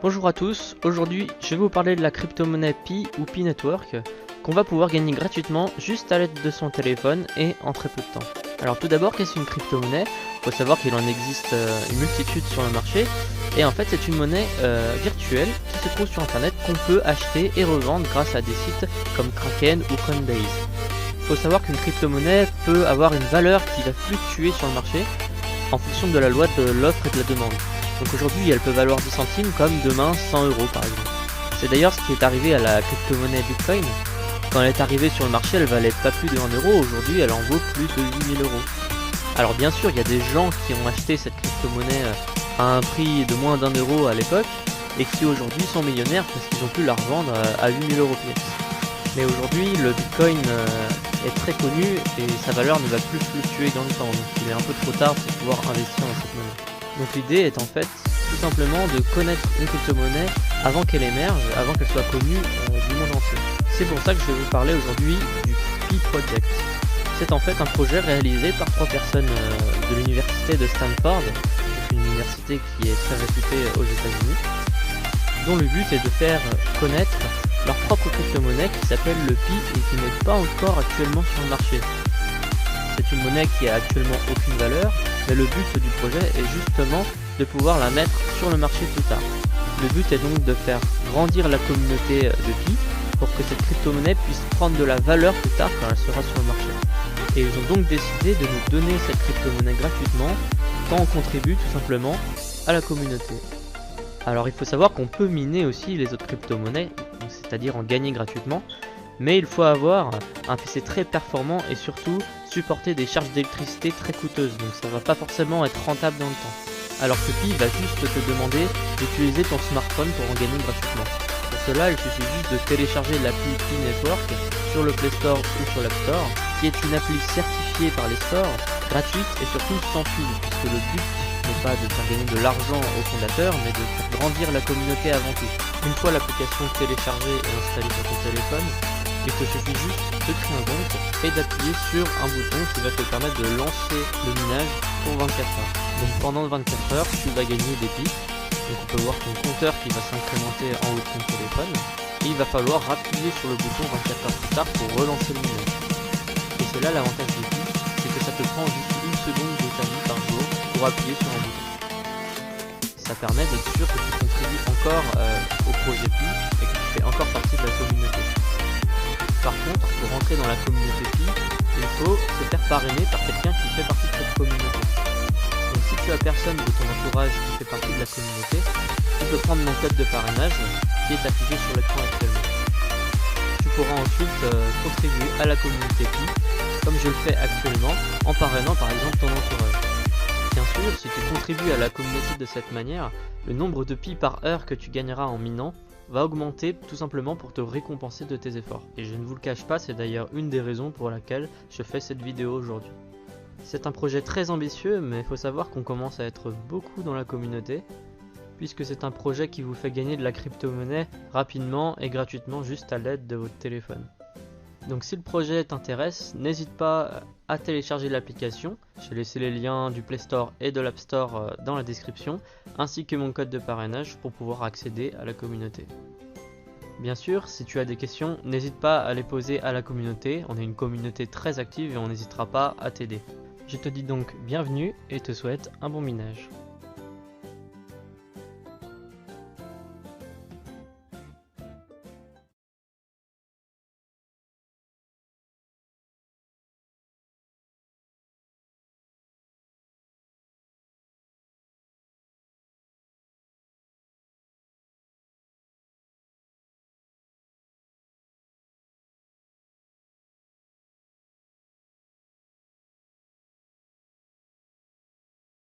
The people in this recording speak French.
Bonjour à tous, aujourd'hui je vais vous parler de la crypto-monnaie Pi ou Pi Network qu'on va pouvoir gagner gratuitement juste à l'aide de son téléphone et en très peu de temps. Alors tout d'abord, qu'est-ce qu'une crypto-monnaie? Il faut savoir qu'il en existe une multitude sur le marché et en fait c'est une monnaie virtuelle qui se trouve sur internet qu'on peut acheter et revendre grâce à des sites comme Kraken ou Coinbase. Il faut savoir qu'une crypto-monnaie peut avoir une valeur qui va fluctuer sur le marché en fonction de la loi de l'offre et de la demande. Donc aujourd'hui elle peut valoir 10 centimes comme demain 100 € par exemple. C'est d'ailleurs ce qui est arrivé à la crypto-monnaie Bitcoin. Quand elle est arrivée sur le marché, elle valait pas plus de 1 €, aujourd'hui elle en vaut plus de 8000 €. Alors bien sûr il y a des gens qui ont acheté cette crypto-monnaie à un prix de moins d'1 € à l'époque et qui aujourd'hui sont millionnaires parce qu'ils ont pu la revendre à 8000 € pièce. Mais aujourd'hui le Bitcoin est très connu et sa valeur ne va plus fluctuer dans le temps, donc il est un peu trop tard pour pouvoir investir dans cette monnaie. Donc l'idée est en fait tout simplement de connaître une crypto-monnaie avant qu'elle émerge, avant qu'elle soit connue du monde entier. C'est pour ça que je vais vous parler aujourd'hui du Pi Project. C'est en fait un projet réalisé par 3 personnes de l'université de Stanford, une université qui est très réputée aux États-Unis, dont le but est de faire connaître leur propre crypto-monnaie qui s'appelle le Pi et qui n'est pas encore actuellement sur le marché. C'est une monnaie qui a actuellement aucune valeur, mais le but du projet est justement de pouvoir la mettre sur le marché plus tard. Le but est donc de faire grandir la communauté de Pi pour que cette crypto-monnaie puisse prendre de la valeur plus tard quand elle sera sur le marché. Et ils ont donc décidé de nous donner cette crypto-monnaie gratuitement quand on contribue tout simplement à la communauté. Alors il faut savoir qu'on peut miner aussi les autres crypto-monnaies, c'est-à-dire en gagner gratuitement, mais il faut avoir un PC très performant et surtout supporter des charges d'électricité très coûteuses, donc ça va pas forcément être rentable dans le temps. Alors que Pi va juste te demander d'utiliser ton smartphone pour en gagner gratuitement. Pour cela, il suffit juste de télécharger l'appli Pi Network sur le Play Store ou sur l'App Store, qui est une appli certifiée par les stores, gratuite et surtout sans pub, puisque le but n'est pas de faire gagner de l'argent aux fondateurs, mais de faire grandir la communauté avant tout. Une fois l'application téléchargée et installée sur ton téléphone, il te suffit juste de créer un compte et d'appuyer sur un bouton qui va te permettre de lancer le minage pour 24 heures. Donc pendant 24 heures, tu vas gagner des Pi. Donc on peut voir ton compteur qui va s'incrémenter en haut de ton téléphone. Et il va falloir appuyer sur le bouton 24 heures plus tard pour relancer le minage. Et c'est là l'avantage des Pi, c'est que ça te prend juste 1 seconde de ta vie par jour pour appuyer sur un bouton. Ça permet d'être sûr que tu contribues encore au projet Pi et que tu fais encore partie de la communauté. Par contre, pour rentrer dans la communauté Pi, il faut se faire parrainer par quelqu'un qui fait partie de cette communauté. Donc si tu as personne de ton entourage qui fait partie de la communauté, tu peux prendre mon code de parrainage qui est affiché sur l'écran actuellement. Tu pourras ensuite contribuer à la communauté Pi, comme je le fais actuellement, en parrainant par exemple ton entourage. Bien sûr, si tu contribues à la communauté de cette manière, le nombre de Pi par heure que tu gagneras en minant va augmenter tout simplement pour te récompenser de tes efforts. Et je ne vous le cache pas, c'est d'ailleurs une des raisons pour laquelle je fais cette vidéo aujourd'hui. C'est un projet très ambitieux, mais il faut savoir qu'on commence à être beaucoup dans la communauté, puisque c'est un projet qui vous fait gagner de la crypto-monnaie rapidement et gratuitement juste à l'aide de votre téléphone. Donc si le projet t'intéresse, n'hésite pas à télécharger l'application. J'ai laissé les liens du Play Store et de l'App Store dans la description, ainsi que mon code de parrainage pour pouvoir accéder à la communauté. Bien sûr, si tu as des questions, n'hésite pas à les poser à la communauté. On est une communauté très active et on n'hésitera pas à t'aider. Je te dis donc bienvenue et te souhaite un bon minage.